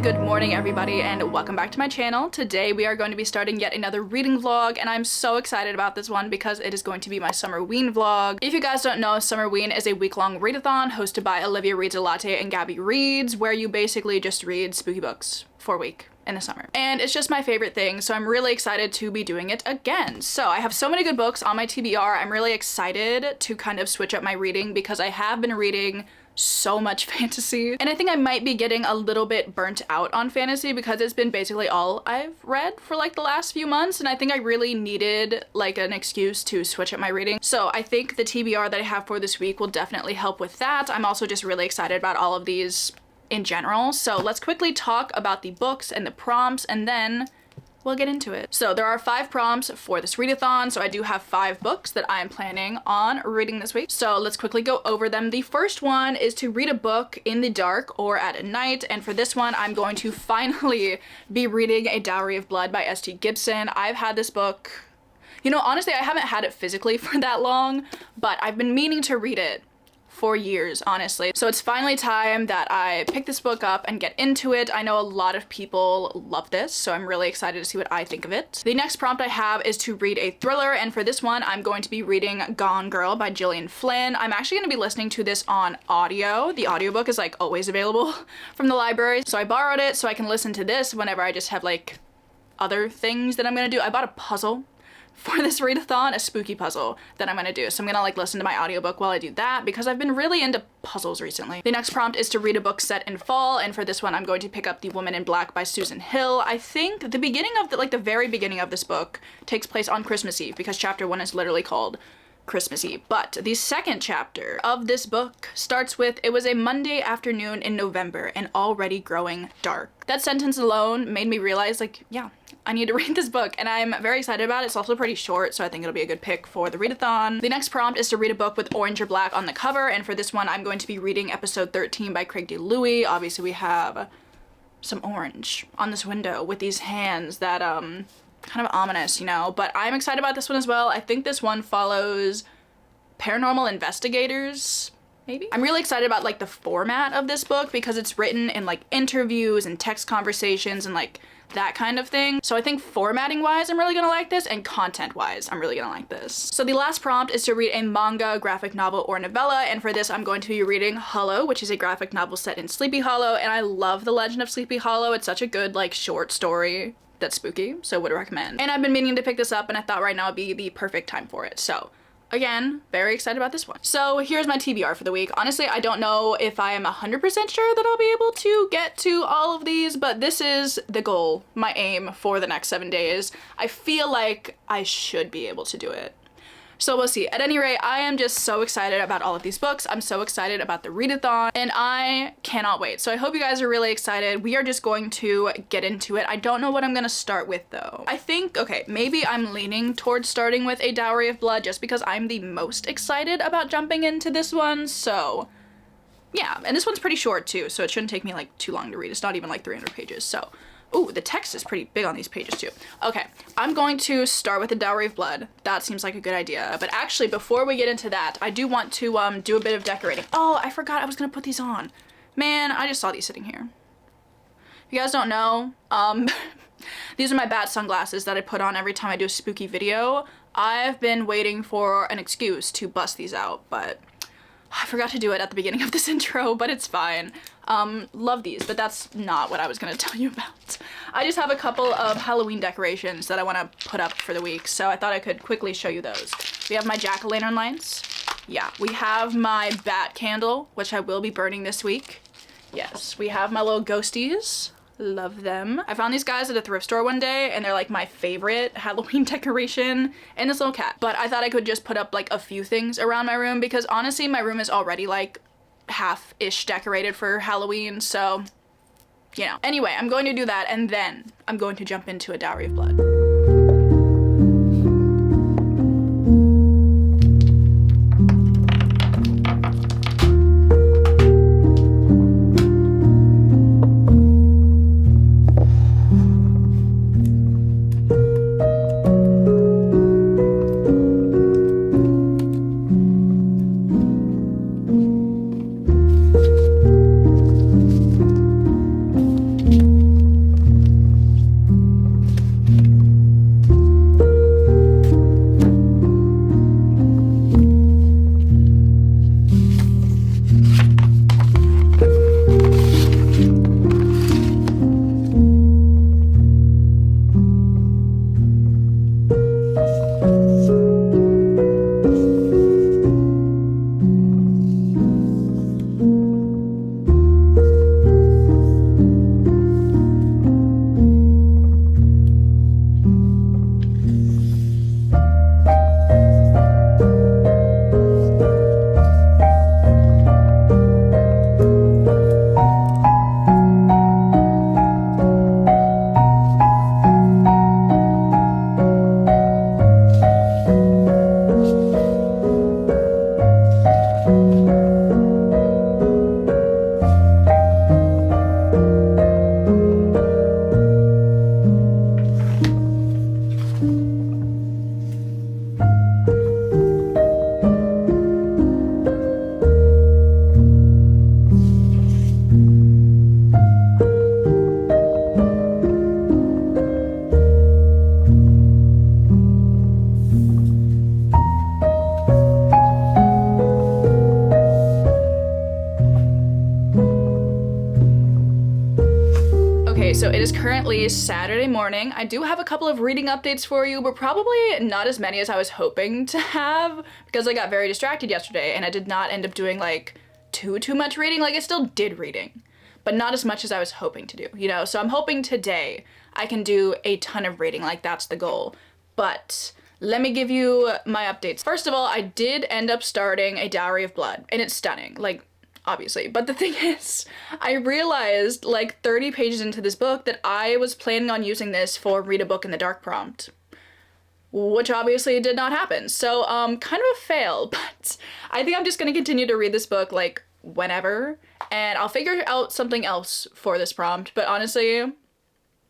good morning everybody, and welcome back to my channel. Today we are going to be starting yet another reading vlog, and I'm so excited about this one because it is going to be my Summerween vlog. If you guys don't know, Summerween is a week-long readathon hosted by Olivia Reads a Latte and Gabby Reads, where you basically just read spooky books for a week in the summer. And it's just my favorite thing, so I'm really excited to be doing it again. So I have so many good books on my TBR. I'm really excited to kind of switch up my reading because I have been reading so much fantasy, and I think I might be getting a little bit burnt out on fantasy because it's been basically all I've read for like the last few months, and I think I really needed like an excuse to switch up my reading. So I think the TBR that I have for this week will definitely help with that. I'm also just really excited about all of these in general. So let's quickly talk about the books and the prompts, and then we'll get into it. So there are 5 prompts for this readathon, so I do have 5 books that I am planning on reading this week. So let's quickly go over them. The first one is to read a book in the dark or at night, and for this one I'm going to finally be reading A Dowry of Blood by S.T. Gibson. I've had this book, you know, honestly I haven't had it physically for that long, but I've been meaning to read it for years, honestly. So it's finally time that I pick this book up and get into it. I know a lot of people love this, so I'm really excited to see what I think of it. The next prompt I have is to read a thriller, and for this one I'm going to be reading Gone Girl by Gillian Flynn. I'm actually going to be listening to this on audio. The audiobook is like always available from the library, so I borrowed it so I can listen to this whenever I just have like other things that I'm gonna do. I bought a puzzle for this readathon, a spooky puzzle that I'm gonna do. So I'm gonna like listen to my audiobook while I do that because I've been really into puzzles recently. The next prompt is to read a book set in fall, and for this one I'm going to pick up The Woman in Black by Susan Hill. I think the beginning of the very beginning of this book takes place on Christmas Eve because chapter 1 is literally called Christmas Eve. But the second chapter of this book starts with, "It was a Monday afternoon in November and already growing dark." That sentence alone made me realize, like, yeah, I need to read this book, and I'm very excited about it. It's also pretty short, so I think it'll be a good pick for the readathon. The next prompt is to read a book with orange or black on the cover, and for this one I'm going to be reading episode 13 by Craig D. Louis. Obviously we have some orange on this window with these hands that kind of ominous, you know, but I'm excited about this one as well. I think this one follows paranormal investigators, maybe? I'm really excited about like the format of this book because it's written in like interviews and text conversations and like that kind of thing. So I think formatting wise I'm really gonna like this, and content wise I'm really gonna like this. So the last prompt is to read a manga, graphic novel, or novella, and for this I'm going to be reading Hollow, which is a graphic novel set in Sleepy Hollow, and I love The Legend of Sleepy Hollow. It's such a good like short story that's spooky, so would recommend. And I've been meaning to pick this up, and I thought right now would be the perfect time for it. So again, very excited about this one. So here's my TBR for the week. Honestly, I don't know if I am 100% sure that I'll be able to get to all of these, but this is the goal, my aim for the next 7 days. I feel like I should be able to do it. So we'll see. At any rate, I am just so excited about all of these books. I'm so excited about the readathon, and I cannot wait. So I hope you guys are really excited. We are just going to get into it. I don't know what I'm gonna start with though. I think, okay, maybe I'm leaning towards starting with A Dowry of Blood just because I'm the most excited about jumping into this one. So yeah, and this one's pretty short too, so it shouldn't take me like too long to read. It's not even like 300 pages, so. Ooh, the text is pretty big on these pages too. Okay, I'm going to start with A Dowry of Blood. That seems like a good idea. But actually, before we get into that, I do want to do a bit of decorating. Oh, I forgot I was gonna put these on. Man, I just saw these sitting here. If you guys don't know, these are my bat sunglasses that I put on every time I do a spooky video. I've been waiting for an excuse to bust these out, but I forgot to do it at the beginning of this intro, but it's fine. Love these, but that's not what I was gonna tell you about. I just have a couple of Halloween decorations that I want to put up for the week, so I thought I could quickly show you those. We have my jack-o'-lantern lights. Yeah, we have my bat candle, which I will be burning this week. Yes, we have my little ghosties. Love them. I found these guys at a thrift store one day, and they're like my favorite Halloween decoration, and this little cat. But I thought I could just put up like a few things around my room because honestly my room is already like half-ish decorated for Halloween, so you know. Anyway, I'm going to do that, and then I'm going to jump into A Dowry of Blood. so it is currently Saturday morning. I do have a couple of reading updates for you, but probably not as many as I was hoping to have because I got very distracted yesterday and I did not end up doing like too much reading. Like I still did reading, but not as much as I was hoping to do, you know? So I'm hoping today I can do a ton of reading, like that's the goal. But let me give you my updates. First of all, I did end up starting A Dowry of Blood and it's stunning, like obviously. But the thing is, I realized like 30 pages into this book that I was planning on using this for read a book in the dark prompt, which obviously did not happen. So kind of a fail, but I think I'm just gonna continue to read this book like whenever, and I'll figure out something else for this prompt. But honestly,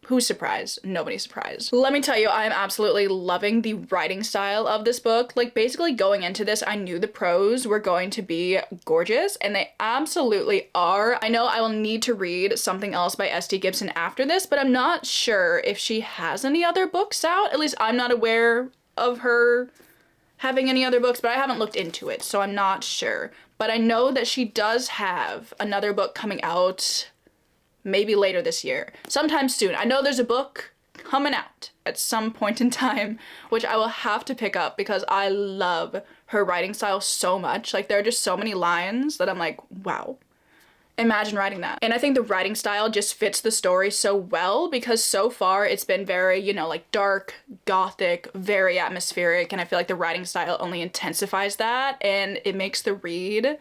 who's surprised? Nobody's surprised. Let me tell you, I am absolutely loving the writing style of this book. Like basically going into this, I knew the prose were going to be gorgeous, and they absolutely are. I know I will need to read something else by S.T. Gibson after this, but I'm not sure if she has any other books out. At least I'm not aware of her having any other books, but I haven't looked into it, so I'm not sure. But I know that she does have another book coming out maybe later this year, sometime soon. I know there's a book coming out at some point in time, which I will have to pick up because I love her writing style so much. Like there are just so many lines that I'm like, wow, imagine writing that. And I think the writing style just fits the story so well because so far it's been very, you know, like dark, gothic, very atmospheric, and I feel like the writing style only intensifies that and it makes the read,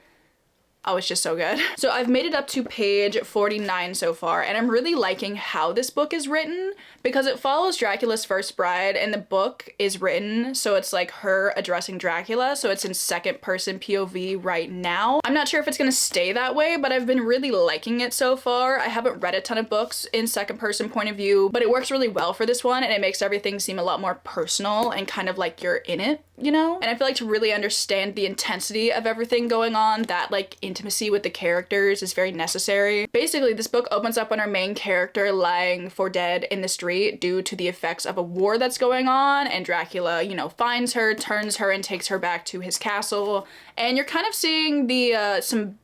oh, it's just so good. So I've made it up to page 49 so far, and I'm really liking how this book is written because it follows Dracula's first bride, and the book is written so it's like her addressing Dracula, so it's in second person POV right now. I'm not sure if it's gonna stay that way, but I've been really liking it so far. I haven't read a ton of books in second person point of view, but it works really well for this one, and it makes everything seem a lot more personal and kind of like you're in it, you know? And I feel like to really understand the intensity of everything going on, that like intimacy with the characters is very necessary. Basically, this book opens up on our main character lying for dead in the street due to the effects of a war that's going on, and Dracula, you know, finds her, turns her, and takes her back to his castle. And you're kind of seeing the some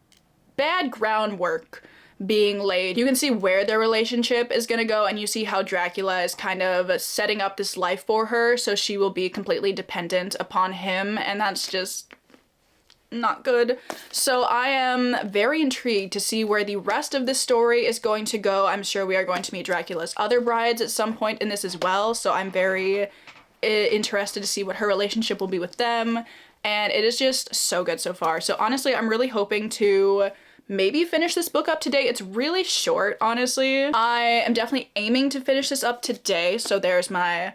bad groundwork being laid. You can see where their relationship is gonna go, and you see how Dracula is kind of setting up this life for her so she will be completely dependent upon him, and that's just not good. So I am very intrigued to see where the rest of this story is going to go. I'm sure we are going to meet Dracula's other brides at some point in this as well, so I'm very interested to see what her relationship will be with them, and it is just so good so far. So honestly, I'm really hoping to maybe finish this book up today. It's really short, honestly. I am definitely aiming to finish this up today, so there's my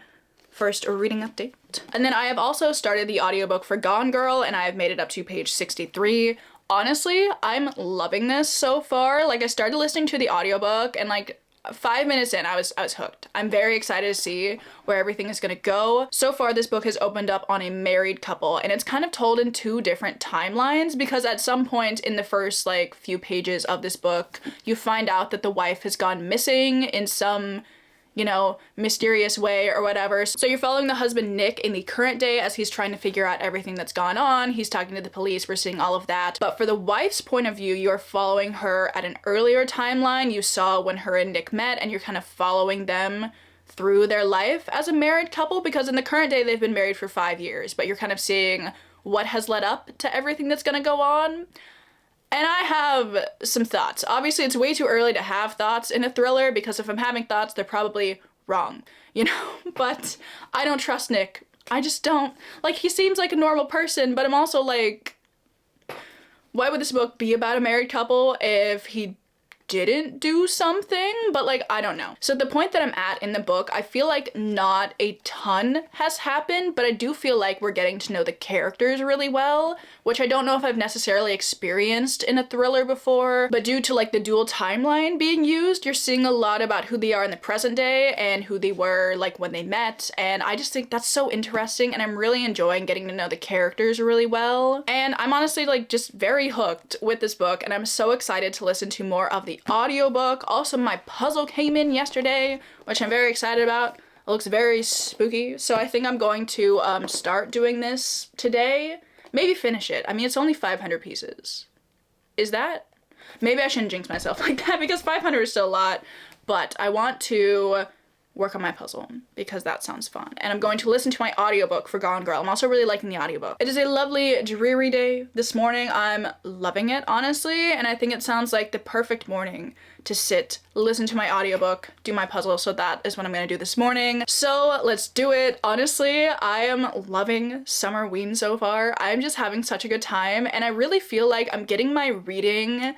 first reading update. And then I have also started the audiobook for Gone Girl, and I have made it up to page 63. Honestly, I'm loving this so far. Like I started listening to the audiobook and like 5 minutes in, I was hooked. I'm very excited to see where everything is gonna go. So far, this book has opened up on a married couple, and it's kind of told in two different timelines because at some point in the first like few pages of this book, you find out that the wife has gone missing in some, you know, mysterious way or whatever. So you're following the husband Nick in the current day as he's trying to figure out everything that's gone on. He's talking to the police, we're seeing all of that. But for the wife's point of view, you're following her at an earlier timeline. You saw when her and Nick met, and you're kind of following them through their life as a married couple, because in the current day they've been married for 5 years, but you're kind of seeing what has led up to everything that's gonna go on. And I have some thoughts. Obviously, it's way too early to have thoughts in a thriller because if I'm having thoughts, they're probably wrong, you know? But I don't trust Nick. I just don't. Like, he seems like a normal person, but I'm also like, why would this book be about a married couple if he didn't do something? But like, I don't know. So the point that I'm at in the book, I feel like not a ton has happened, but I do feel like we're getting to know the characters really well, which I don't know if I've necessarily experienced in a thriller before, but due to like the dual timeline being used, you're seeing a lot about who they are in the present day and who they were like when they met, and I just think that's so interesting, and I'm really enjoying getting to know the characters really well. And I'm honestly like just very hooked with this book, and I'm so excited to listen to more of the audiobook. Also, my puzzle came in yesterday, which I'm very excited about. It looks very spooky, so I think I'm going to start doing this today. Maybe finish it. I mean, it's only 500 pieces. Is that? Maybe I shouldn't jinx myself like that because 500 is still a lot, but I want to work on my puzzle because that sounds fun. And I'm going to listen to my audiobook for Gone Girl. I'm also really liking the audiobook. It is a lovely, dreary day this morning. I'm loving it, honestly, and I think it sounds like the perfect morning to sit, listen to my audiobook, do my puzzle, so that is what I'm gonna do this morning. So let's do it. Honestly, I am loving Summerween so far. I'm just having such a good time, and I really feel like I'm getting my reading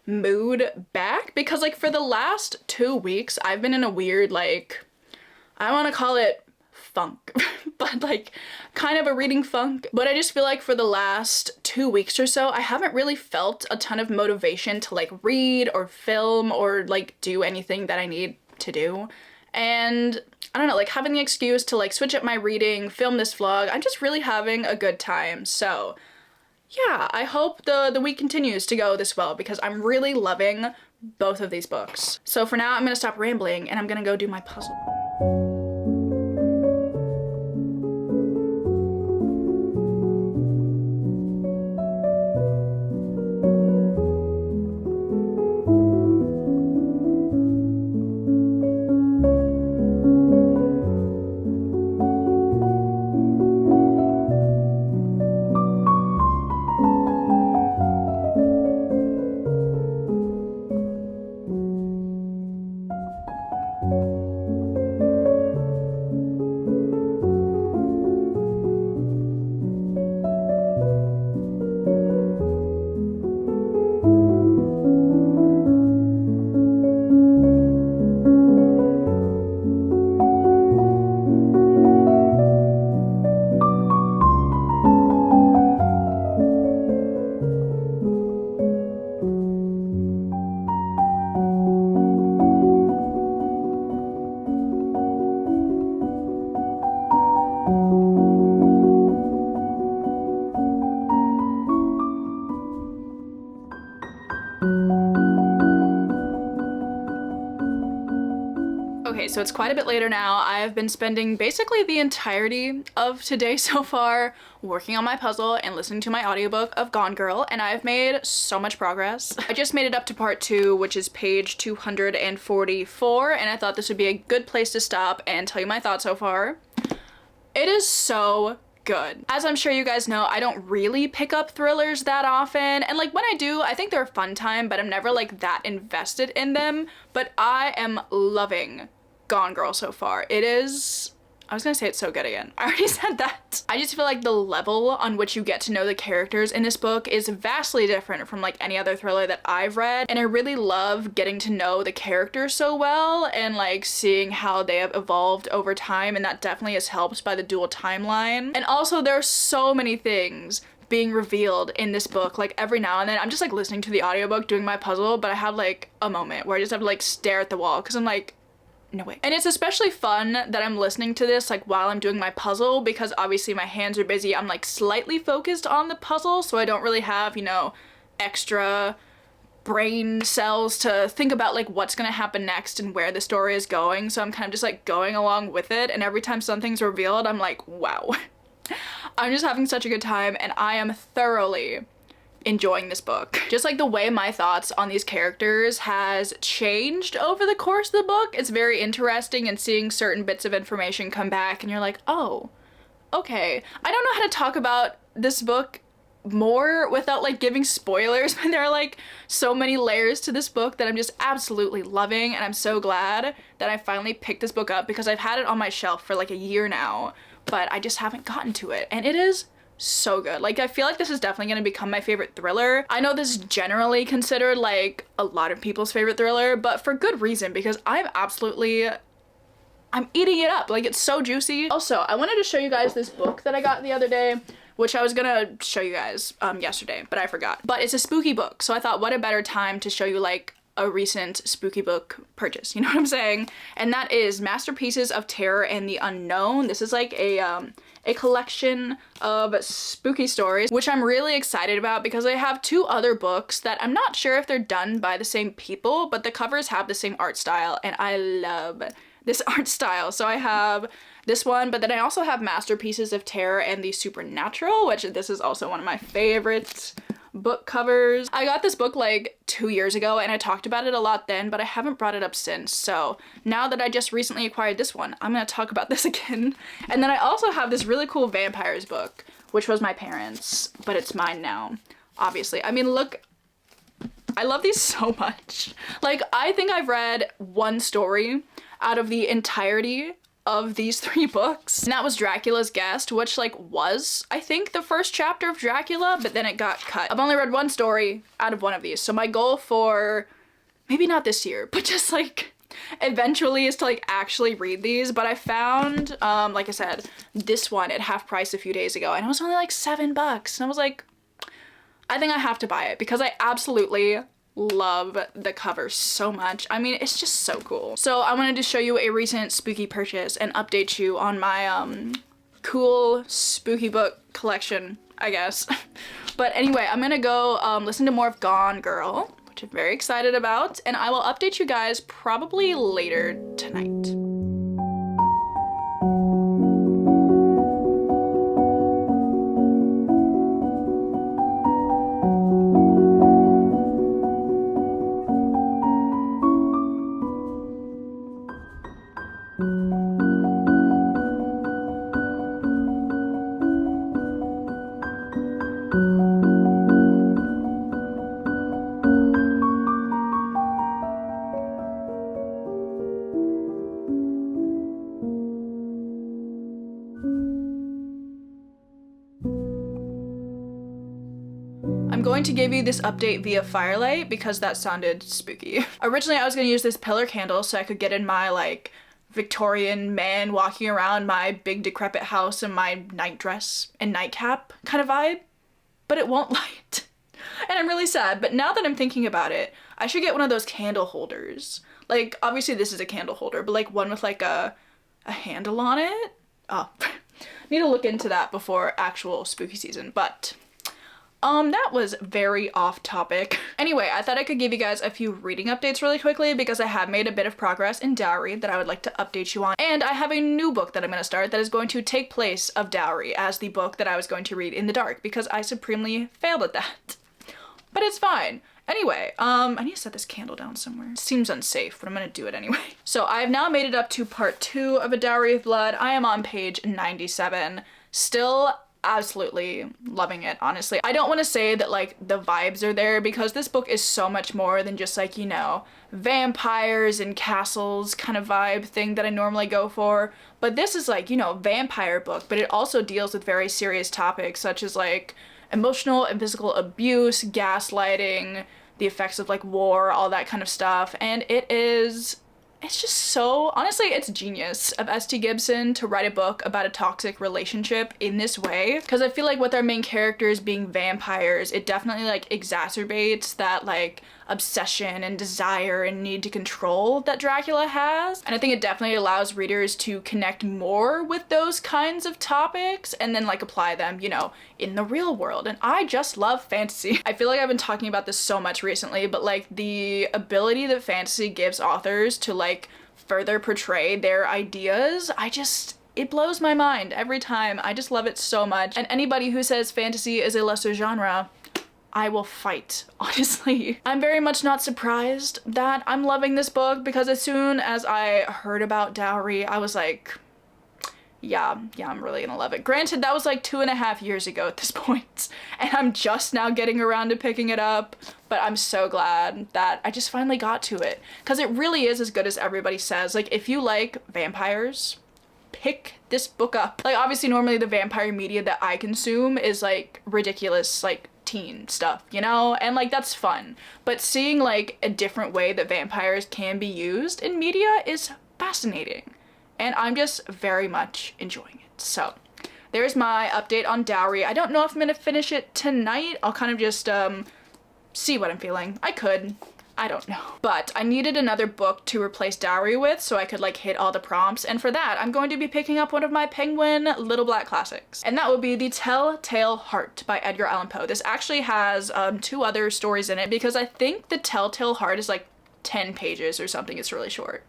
mood back because like for the last 2 weeks I've been in a weird, like, I want to call it funk but like kind of a reading funk, but I just feel like for the last 2 weeks or so I haven't really felt a ton of motivation to like read or film or like do anything that I need to do. And I don't know, like having the excuse to like switch up my reading, film this vlog, I'm just really having a good time. So yeah, I hope the week continues to go this well because I'm really loving both of these books. So for now, I'm gonna stop rambling and I'm gonna go do my puzzle. Okay, so it's quite a bit later now. I have been spending basically the entirety of today so far working on my puzzle and listening to my audiobook of Gone Girl, and I've made so much progress. I just made it up to part 2, which is page 244, and I thought this would be a good place to stop and tell you my thoughts so far. It is so good. As I'm sure you guys know, I don't really pick up thrillers that often, and like when I do, I think they're a fun time, but I'm never like that invested in them. But I am loving Gone Girl so far. It is, I was gonna say it's so good again. I already said that. I just feel like the level on which you get to know the characters in this book is vastly different from like any other thriller that I've read, and I really love getting to know the characters so well and like seeing how they have evolved over time, and that definitely is helped by the dual timeline. And also there are so many things being revealed in this book. Like every now and then I'm just like listening to the audiobook doing my puzzle, but I have like a moment where I just have to like stare at the wall because I'm like, no way. And it's especially fun that I'm listening to this like while I'm doing my puzzle because obviously my hands are busy. I'm like slightly focused on the puzzle, so I don't really have, you know, extra brain cells to think about like what's gonna happen next and where the story is going. So I'm kind of just like going along with it, and every time something's revealed I'm like, wow. I'm just having such a good time, and I am thoroughly enjoying this book. Just like the way my thoughts on these characters has changed over the course of the book, it's very interesting, and seeing certain bits of information come back and you're like, oh, okay. I don't know how to talk about this book more without like giving spoilers, but there are like so many layers to this book that I'm just absolutely loving, and I'm so glad that I finally picked this book up because I've had it on my shelf for like a year now, but I just haven't gotten to it, and it is so good. Like I feel like this is definitely gonna become my favorite thriller. I know this is generally considered like a lot of people's favorite thriller, but for good reason, because I'm eating it up. Like it's so juicy. Also, I wanted to show you guys this book that I got the other day, which I was gonna show you guys yesterday, but I forgot. But it's a spooky book, so I thought what a better time to show you like a recent spooky book purchase, you know what I'm saying? And that is Masterpieces of Terror and the Unknown. This is like a collection of spooky stories, which I'm really excited about because I have 2 other books that I'm not sure if they're done by the same people, but the covers have the same art style, and I love this art style. So I have this one, but then I also have Masterpieces of Terror and the Supernatural, which this is also one of my favorite book covers. I got this book like 2 years ago and I talked about it a lot then, but I haven't brought it up since. So now that I just recently acquired this one, I'm gonna talk about this again. And then I also have this really cool vampires book, which was my parents', but it's mine now, obviously. I mean, look, I love these so much. Like, I think I've read one story out of the entirety of these 3 books, and that was Dracula's Guest, which like was, I think, the first chapter of Dracula, but then it got cut. I've only read one story out of one of these, so my goal for, maybe not this year, but just like eventually is to like actually read these. But I found, like I said, this one at half price a few days ago, and it was only like $7, and I was like, I think I have to buy it because I absolutely love the cover so much. I mean, it's just so cool. So I wanted to show you a recent spooky purchase and update you on my cool spooky book collection, I guess. But anyway, I'm gonna go listen to more of Gone Girl, which I'm very excited about, and I will update you guys probably later tonight. I'm going to give you this update via firelight because that sounded spooky. Originally I was gonna use this pillar candle so I could get in my like Victorian man walking around my big decrepit house in my night dress and nightcap kind of vibe, but it won't light. And I'm really sad, but now that I'm thinking about it, I should get one of those candle holders. Like, obviously this is a candle holder, but like one with like a handle on it. Oh, need to look into that before actual spooky season, but that was very off topic. Anyway, I thought I could give you guys a few reading updates really quickly because I have made a bit of progress in Dowry that I would like to update you on. And I have a new book that I'm going to start that is going to take place of Dowry as the book that I was going to read in the dark because I supremely failed at that. But it's fine. Anyway, I need to set this candle down somewhere. It seems unsafe, but I'm gonna do it anyway. So I have now made it up to part 2 of A Dowry of Blood. I am on page 97. Still absolutely loving it, honestly. I don't want to say that like the vibes are there because this book is so much more than just like, you know, vampires and castles kind of vibe thing that I normally go for. But this is like, you know, vampire book, but it also deals with very serious topics such as like emotional and physical abuse, gaslighting, the effects of like war, all that kind of stuff. And it's just so, honestly, it's genius of S.T. Gibson to write a book about a toxic relationship in this way. Because I feel like with our main characters being vampires, it definitely like exacerbates that like obsession and desire and need to control that Dracula has. And I think it definitely allows readers to connect more with those kinds of topics and then like apply them, you know, in the real world. And I just love fantasy. I feel like I've been talking about this so much recently, but like the ability that fantasy gives authors to like further portray their ideas, it blows my mind every time. I just love it so much. And anybody who says fantasy is a lesser genre, I will fight, honestly. I'm very much not surprised that I'm loving this book because as soon as I heard about Dowry, I was like, yeah, I'm really gonna love it. Granted, that was like 2.5 years ago at this point, and I'm just now getting around to picking it up, but I'm so glad that I just finally got to it because it really is as good as everybody says. Like, if you like vampires, pick this book up. Like, obviously normally the vampire media that I consume is like ridiculous, like teen stuff, you know, and like that's fun, but seeing like a different way that vampires can be used in media is fascinating, and I'm just very much enjoying it. So there's my update on Dowry. I don't know if I'm gonna finish it tonight. I'll kind of just see what I'm feeling. I don't know. But I needed another book to replace Dowry with so I could like hit all the prompts, and for that I'm going to be picking up one of my Penguin Little Black classics, and that would be The Telltale Heart by Edgar Allan Poe. This actually has 2 other stories in it because I think The Telltale Heart is like 10 pages or something. It's really short.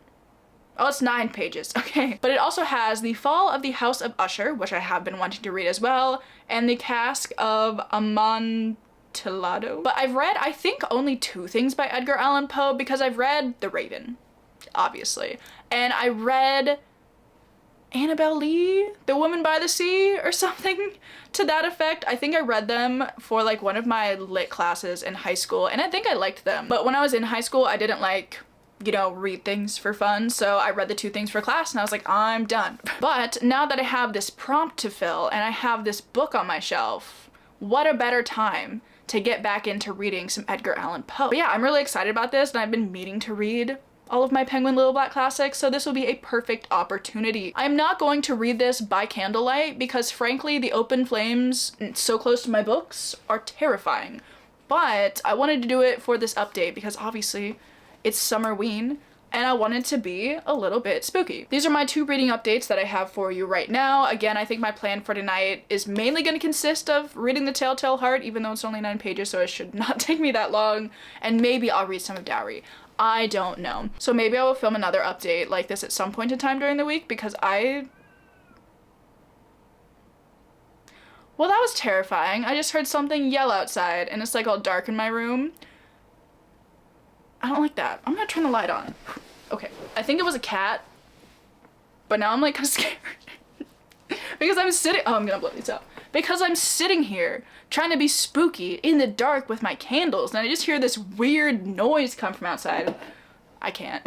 Oh, it's 9 pages, okay. But it also has The Fall of the House of Usher, which I have been wanting to read as well, and The Cask of Amontillado. But I've read, I think, only 2 things by Edgar Allan Poe, because I've read The Raven, obviously, and I read Annabelle Lee, The Woman by the Sea, or something to that effect. I think I read them for like one of my lit classes in high school, and I think I liked them. But when I was in high school, I didn't like, you know, read things for fun, so I read the 2 things for class and I was like, I'm done. But now that I have this prompt to fill and I have this book on my shelf, what a better time to get back into reading some Edgar Allan Poe. But yeah, I'm really excited about this, and I've been meaning to read all of my Penguin Little Black classics, so this will be a perfect opportunity. I'm not going to read this by candlelight because frankly, the open flames so close to my books are terrifying. But I wanted to do it for this update because obviously it's Summerween, and I want it to be a little bit spooky. These are my 2 reading updates that I have for you right now. Again, I think my plan for tonight is mainly going to consist of reading The Telltale Heart, even though it's only 9 pages, so it should not take me that long, and maybe I'll read some of Dowry. I don't know. So maybe I will film another update like this at some point in time during the week, because well, that was terrifying. I just heard something yell outside, and it's like all dark in my room. I don't like that. I'm gonna turn the light on. Okay, I think it was a cat, but now I'm like kind of scared. Because I'm sitting, oh, I'm gonna blow these out. Because I'm sitting here trying to be spooky in the dark with my candles, and I just hear this weird noise come from outside. I can't.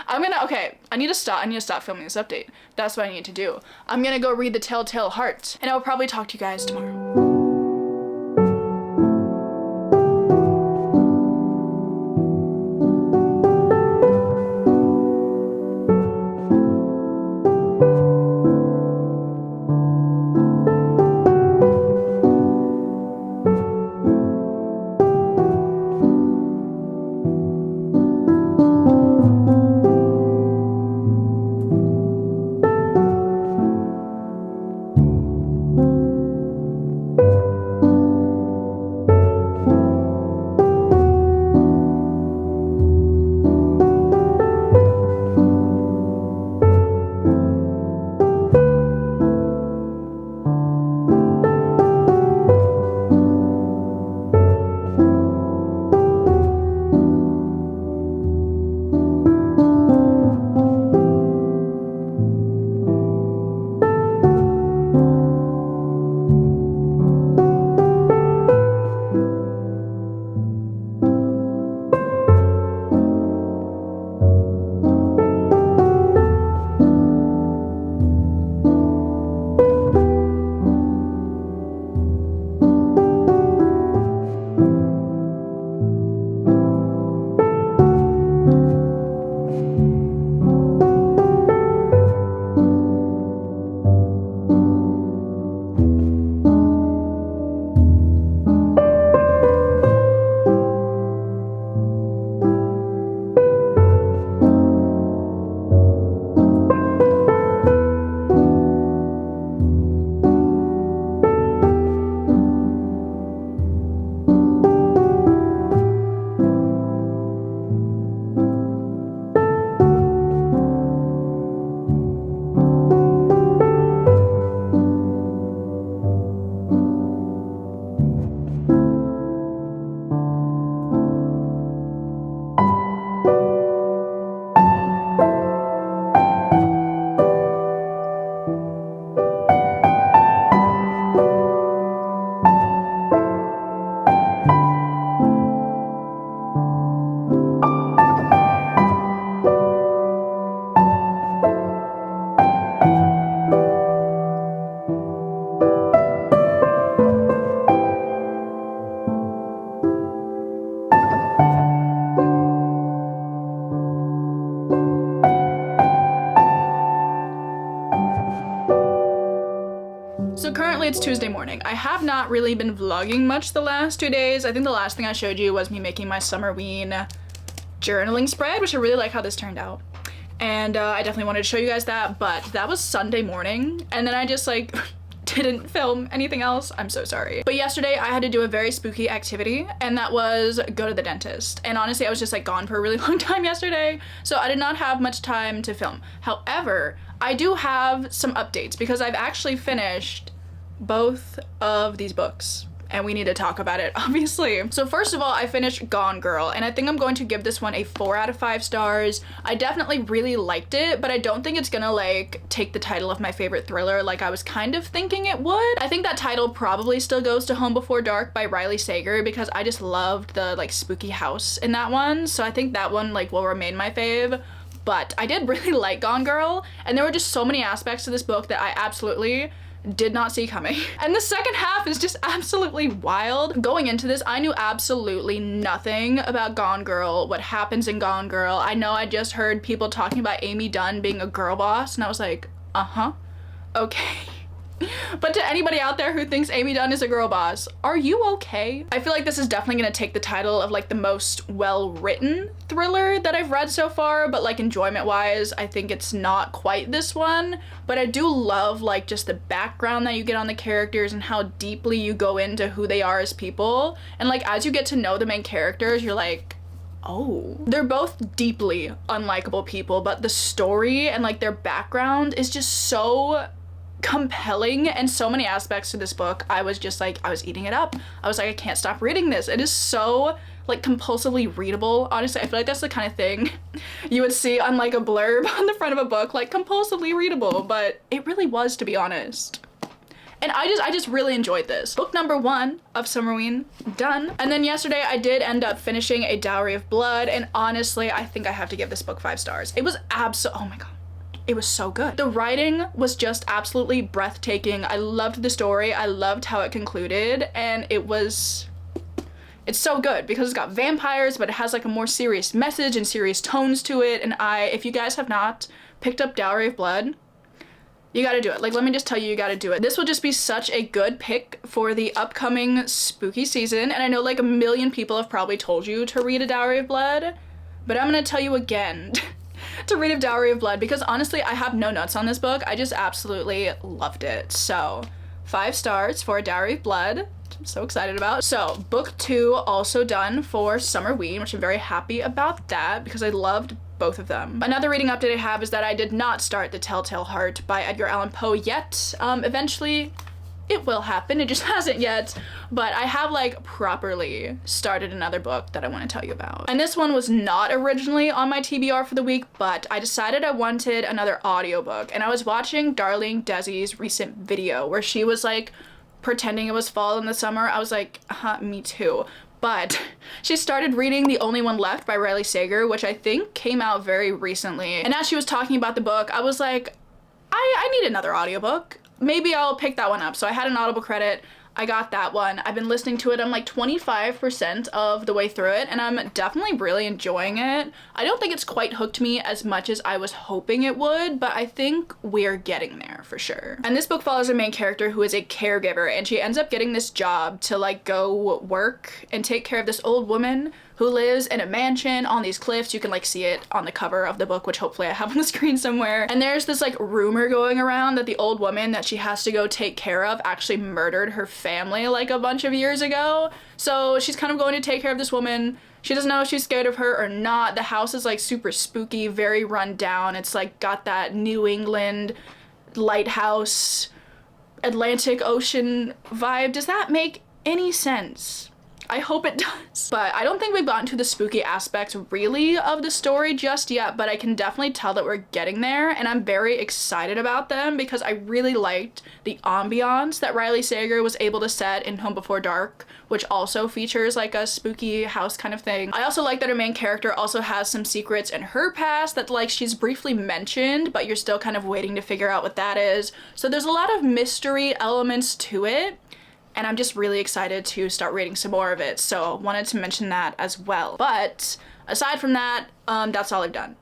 Okay, I need to stop filming this update. That's what I need to do. I'm gonna go read The Telltale Heart, and I'll probably talk to you guys tomorrow. So currently it's Tuesday morning. I have not really been vlogging much the last 2 days. I think the last thing I showed you was me making my Summerween journaling spread, which I really like how this turned out. And I definitely wanted to show you guys that, but that was Sunday morning, and then I just like didn't film anything else. I'm so sorry. But yesterday I had to do a very spooky activity, and that was go to the dentist. And honestly, I was just like gone for a really long time yesterday, so I did not have much time to film. However, I do have some updates because I've actually finished both of these books. and we need to talk about it, obviously. So first of all, I finished Gone Girl, and I think I'm going to give this one a 4 out of 5 stars. I definitely really liked it, but I don't think it's gonna like take the title of my favorite thriller like I was kind of thinking it would. I think that title probably still goes to Home Before Dark by Riley Sager because I just loved the like spooky house in that one. So I think that one like will remain my fave. But I did really like Gone Girl, and there were just so many aspects to this book that I absolutely did not see coming. And the second half is just absolutely wild. Going into this, I knew absolutely nothing about Gone Girl, what happens in Gone Girl. I know I just heard people talking about Amy Dunn being a girl boss, and I was like, okay. But to anybody out there who thinks Amy Dunn is a girl boss, are you okay? I feel like this is definitely gonna take the title of like the most well-written thriller that I've read so far, but like enjoyment-wise, I think it's not quite this one. But I do love like just the background that you get on the characters and how deeply you go into who they are as people. And like as you get to know the main characters, you're like, oh, they're both deeply unlikable people, but the story and like their background is just so compelling, and so many aspects to this book I was just like, I was eating it up. I was like, I can't stop reading this. It is so like compulsively readable. Honestly, I feel like that's the kind of thing you would see on like a blurb on the front of a book, like compulsively readable, but it really was, to be honest. And I just really enjoyed this. Book number 1 of Summerween done. And then yesterday I did end up finishing A Dowry of Blood, and honestly I think I have to give this book 5 stars. It was oh my god, it was so good. The writing was just absolutely breathtaking. I loved the story. I loved how it concluded, and it's so good because it's got vampires, but it has like a more serious message and serious tones to it. And if you guys have not picked up Dowry of Blood, you gotta do it. Like, let me just tell you, you gotta do it. This will just be such a good pick for the upcoming spooky season. And I know like a million people have probably told you to read A Dowry of Blood, but I'm gonna tell you again to read A Dowry of Blood, because honestly I have no notes on this book. I just absolutely loved it. So 5 stars for A Dowry of Blood, which I'm so excited about. So book 2 also done for Summerween, which I'm very happy about that because I loved both of them. Another reading update I have is that I did not start The Telltale Heart by Edgar Allan Poe yet. Eventually it will happen, it just hasn't yet, but I have like properly started another book that I want to tell you about. And this one was not originally on my TBR for the week, but I decided I wanted another audiobook, and I was watching Darling Desi's recent video where she was like pretending it was fall in the summer. I was like, me too. But she started reading The Only One Left by Riley Sager, which I think came out very recently. And as she was talking about the book, I was like, I need another audiobook. Maybe I'll pick that one up. So I had an Audible credit. I got that one. I've been listening to it. I'm like 25% of the way through it, and I'm definitely really enjoying it. I don't think it's quite hooked me as much as I was hoping it would, but I think we're getting there for sure. And this book follows a main character who is a caregiver, and she ends up getting this job to like go work and take care of this old woman who lives in a mansion on these cliffs. You can like see it on the cover of the book, which hopefully I have on the screen somewhere. And there's this like rumor going around that the old woman that she has to go take care of actually murdered her family like a bunch of years ago. So she's kind of going to take care of this woman. She doesn't know if she's scared of her or not. The house is like super spooky, very run down. It's like got that New England lighthouse, Atlantic Ocean vibe. Does that make any sense? I hope it does. But I don't think we've gotten to the spooky aspects really of the story just yet, but I can definitely tell that we're getting there, and I'm very excited about them because I really liked the ambiance that Riley Sager was able to set in Home Before Dark, which also features like a spooky house kind of thing. I also like that our main character also has some secrets in her past that like she's briefly mentioned, but you're still kind of waiting to figure out what that is. So there's a lot of mystery elements to it, and I'm just really excited to start reading some more of it, so wanted to mention that as well. But aside from that, that's all I've done.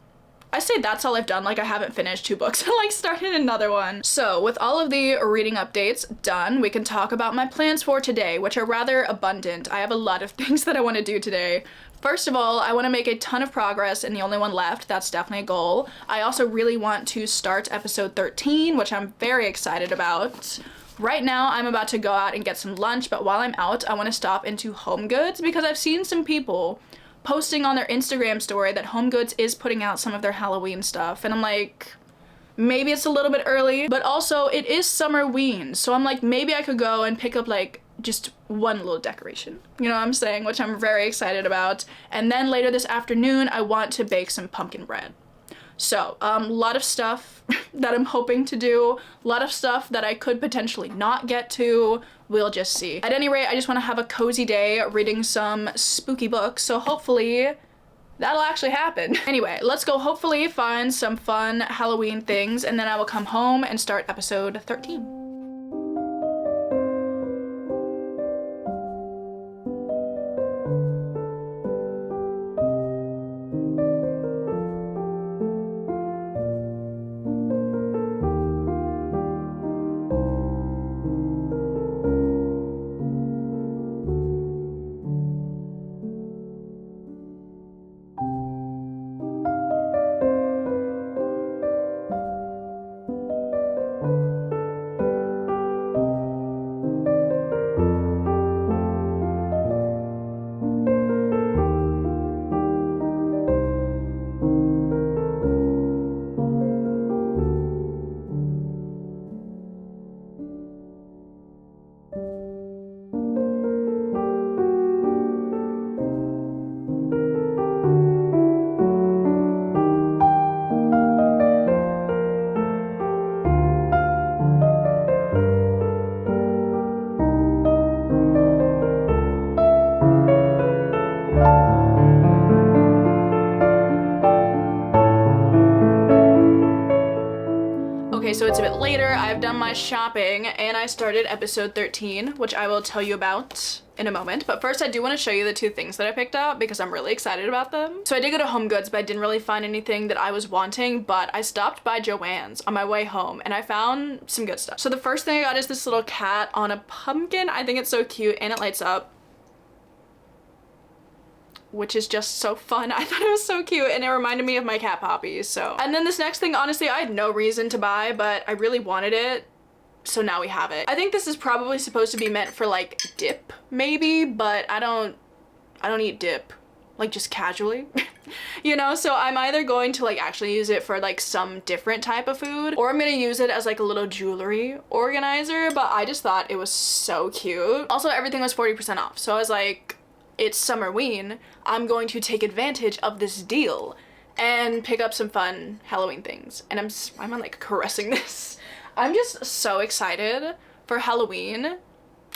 I say that's all I've done like I haven't finished 2 books and like started another one. So with all of the reading updates done, we can talk about my plans for today, which are rather abundant. I have a lot of things that I want to do today. First of all, I want to make a ton of progress in The Only One Left. That's definitely a goal. I also really want to start episode 13, which I'm very excited about. Right now, I'm about to go out and get some lunch, but while I'm out, I want to stop into Home Goods because I've seen some people posting on their Instagram story that Home Goods is putting out some of their Halloween stuff, and I'm like, maybe it's a little bit early, but also it is Summerween, so I'm like, maybe I could go and pick up like just one little decoration, you know what I'm saying, which I'm very excited about. And then later this afternoon, I want to bake some pumpkin bread. So, a lot of stuff that I'm hoping to do, a lot of stuff that I could potentially not get to, we'll just see. At any rate, I just want to have a cozy day reading some spooky books, so hopefully that'll actually happen. Anyway, let's go hopefully find some fun Halloween things, and then I will come home and start episode 13. Okay, so it's a bit later, I've done my shopping, and I started episode 13, which I will tell you about in a moment. But first, I do want to show you the two things that I picked up because I'm really excited about them. So I did go to Home Goods, but I didn't really find anything that I was wanting, but I stopped by Joann's on my way home, and I found some good stuff. So the first thing I got is this little cat on a pumpkin. I think it's so cute, and it lights up, which is just so fun. I thought it was so cute, and it reminded me of my cat Poppy, so. And then this next thing, honestly, I had no reason to buy, but I really wanted it, so now we have it. I think this is probably supposed to be meant for like dip, maybe, but I don't eat dip, like just casually, you know? So I'm either going to like actually use it for like some different type of food, or I'm gonna use it as like a little jewelry organizer, but I just thought it was so cute. Also, everything was 40% off, so I was like, it's Summerween, I'm going to take advantage of this deal and pick up some fun Halloween things. And I'm like caressing this. I'm just so excited for Halloween.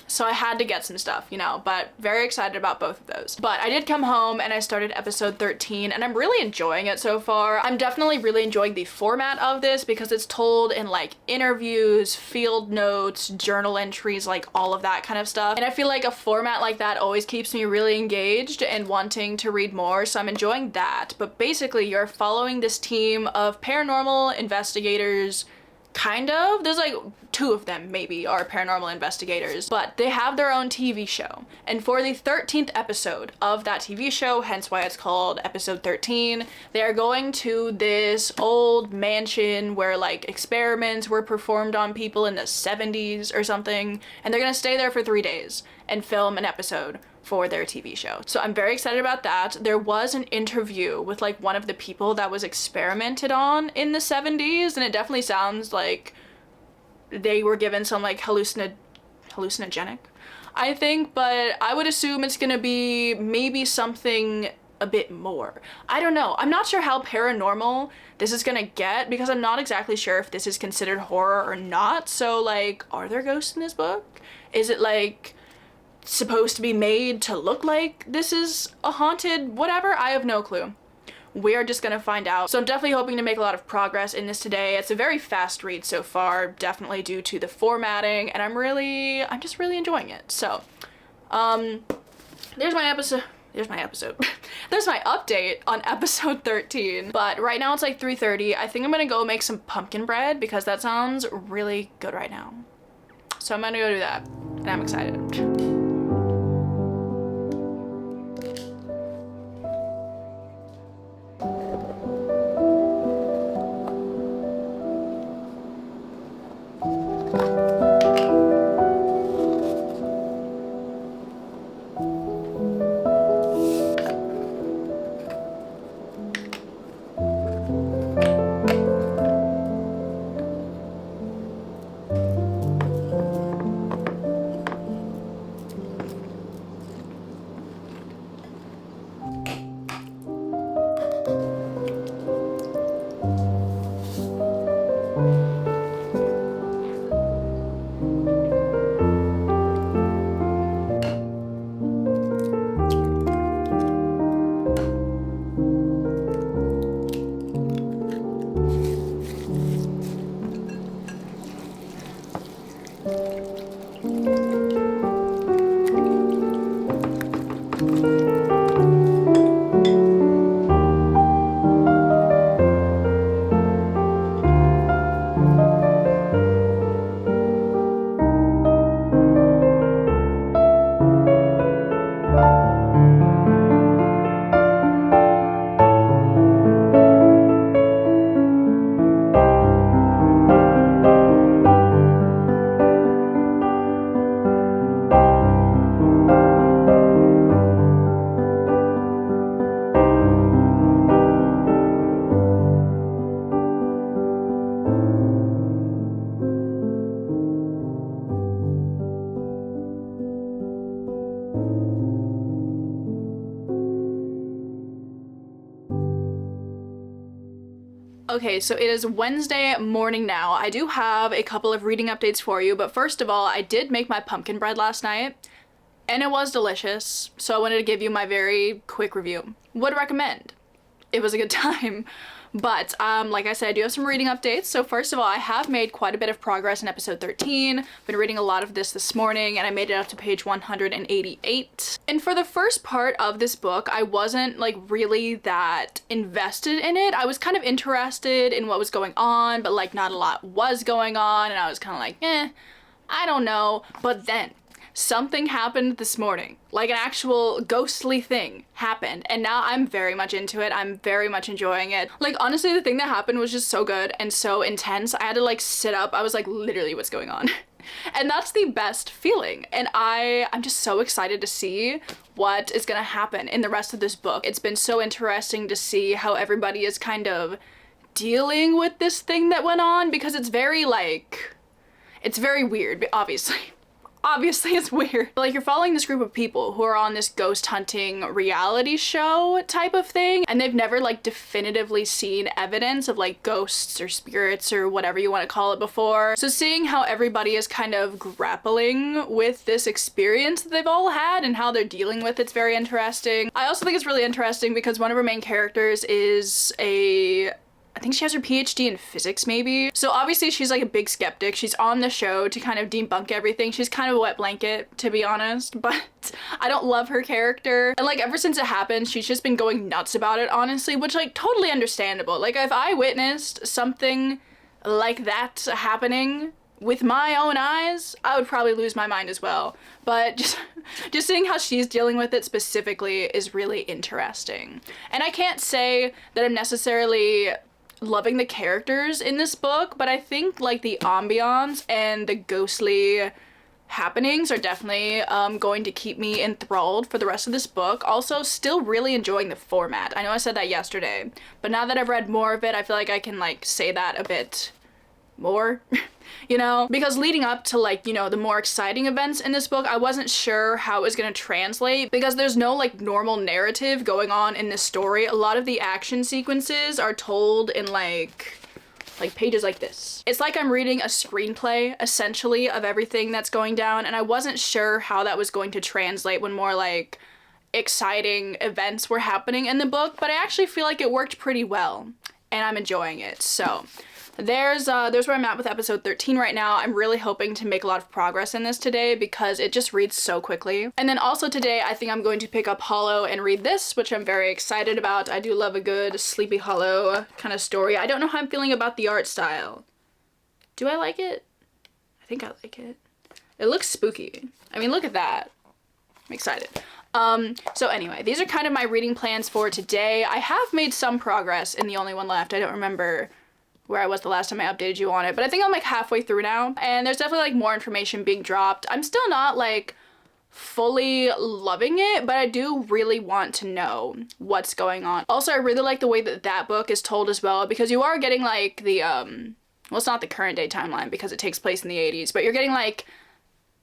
So I had to get some stuff, you know, but very excited about both of those. But I did come home and I started episode 13, and I'm really enjoying it so far. I'm definitely really enjoying the format of this because it's told in like interviews, field notes, journal entries, like all of that kind of stuff. And I feel like a format like that always keeps me really engaged and wanting to read more, so I'm enjoying that. But basically, you're following this team of paranormal investigators. Kind of. There's like two of them maybe are paranormal investigators, but they have their own TV show. And for the 13th episode of that TV show, hence why it's called episode 13, they are going to this old mansion where like experiments were performed on people in the 70s or something, and they're gonna stay there for 3 days and film an episode for their TV show. So I'm very excited about that. There was an interview with like one of the people that was experimented on in the 70s, and it definitely sounds like they were given some like hallucinogenic, I think, but I would assume it's gonna be maybe something a bit more. I don't know. I'm not sure how paranormal this is gonna get because I'm not exactly sure if this is considered horror or not. So like, are there ghosts in this book? Is it like supposed to be made to look like this is a haunted whatever? I have no clue. We are just gonna find out. So I'm definitely hoping to make a lot of progress in this today. It's a very fast read so far, definitely due to the formatting, and I'm just really enjoying it. So there's my episode. There's my update on episode 13. But right now it's like 3:30. I think I'm gonna go make some pumpkin bread because that sounds really good right now. So I'm gonna go do that, and I'm excited. Okay, so it is Wednesday morning now. I do have a couple of reading updates for you, but first of all, I did make my pumpkin bread last night, and it was delicious, so I wanted to give you my very quick review. Would recommend. It was a good time. But, like I said, I do have some reading updates. So first of all, I have made quite a bit of progress in episode 13. Been reading a lot of this morning, and I made it up to page 188. And for the first part of this book, I wasn't, like, really that invested in it. I was kind of interested in what was going on, but, like, not a lot was going on, and I was kind of like, I don't know. But then something happened this morning, like an actual ghostly thing happened, and now I'm very much into it. I'm very much enjoying it. Like, honestly, the thing that happened was just so good and so intense. I had to like sit up. I was like, literally, what's going on? And that's the best feeling, and I'm just so excited to see what is gonna happen in the rest of this book. It's been so interesting to see how everybody is kind of dealing with this thing that went on, because it's very like, it's very weird, obviously. Obviously it's weird. But like, you're following this group of people who are on this ghost hunting reality show type of thing, and they've never like definitively seen evidence of like ghosts or spirits or whatever you want to call it before. So seeing how everybody is kind of grappling with this experience that they've all had and how they're dealing with it's very interesting. I also think it's really interesting because one of our main characters is I think she has her PhD in physics, maybe. So obviously she's like a big skeptic. She's on the show to kind of debunk everything. She's kind of a wet blanket, to be honest, but I don't love her character. And like, ever since it happened, she's just been going nuts about it, honestly, which like totally understandable. Like, if I witnessed something like that happening with my own eyes, I would probably lose my mind as well. But just seeing how she's dealing with it specifically is really interesting. And I can't say that I'm necessarily loving the characters in this book, but I think like the ambiance and the ghostly happenings are definitely going to keep me enthralled for the rest of this book. Also, still really enjoying the format. I know I said that yesterday, but now that I've read more of it, I feel like I can like say that a bit more, you know? Because leading up to like, you know, the more exciting events in this book, I wasn't sure how it was gonna translate because there's no like normal narrative going on in this story. A lot of the action sequences are told in like pages like this. It's like I'm reading a screenplay, essentially, of everything that's going down, and I wasn't sure how that was going to translate when more like exciting events were happening in the book, but I actually feel like it worked pretty well, and I'm enjoying it. So there's where I'm at with episode 13 right now. I'm really hoping to make a lot of progress in this today because it just reads so quickly. And then also today, I think I'm going to pick up Hollow and read this, which I'm very excited about. I do love a good Sleepy Hollow kind of story. I don't know how I'm feeling about the art style. Do I like it? I think I like it. It looks spooky. I mean, look at that. I'm excited. So anyway, these are kind of my reading plans for today. I have made some progress in the only one left. I don't remember where I was the last time I updated you on it, but I think I'm like halfway through now, and there's definitely like more information being dropped. I'm still not like fully loving it, but I do really want to know what's going on. Also, I really like the way that that book is told as well, because you are getting like the well, it's not the current day timeline because it takes place in the 80s, but you're getting like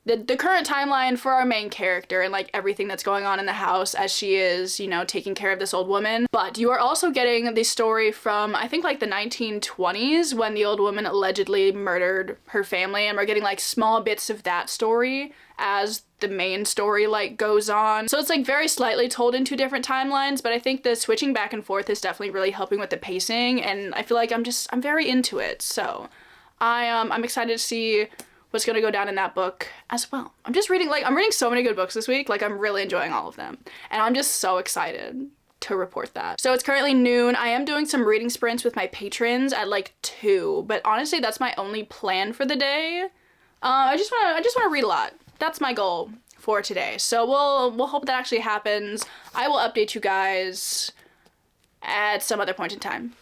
the current timeline for our main character and like everything that's going on in the house as she is, you know, taking care of this old woman. But you are also getting the story from, I think, like the 1920s when the old woman allegedly murdered her family, and we're getting like small bits of that story as the main story like goes on. So it's like very slightly told in two different timelines, but I think the switching back and forth is definitely really helping with the pacing, and I feel like I'm very into it. So I'm excited to see what's gonna go down in that book as well. I'm reading so many good books this week. Like, I'm really enjoying all of them, and I'm just so excited to report that. So it's currently noon. I am doing some reading sprints with my patrons at like 2, but honestly, that's my only plan for the day. I just wanna read a lot. That's my goal for today. So we'll hope that actually happens. I will update you guys at some other point in time.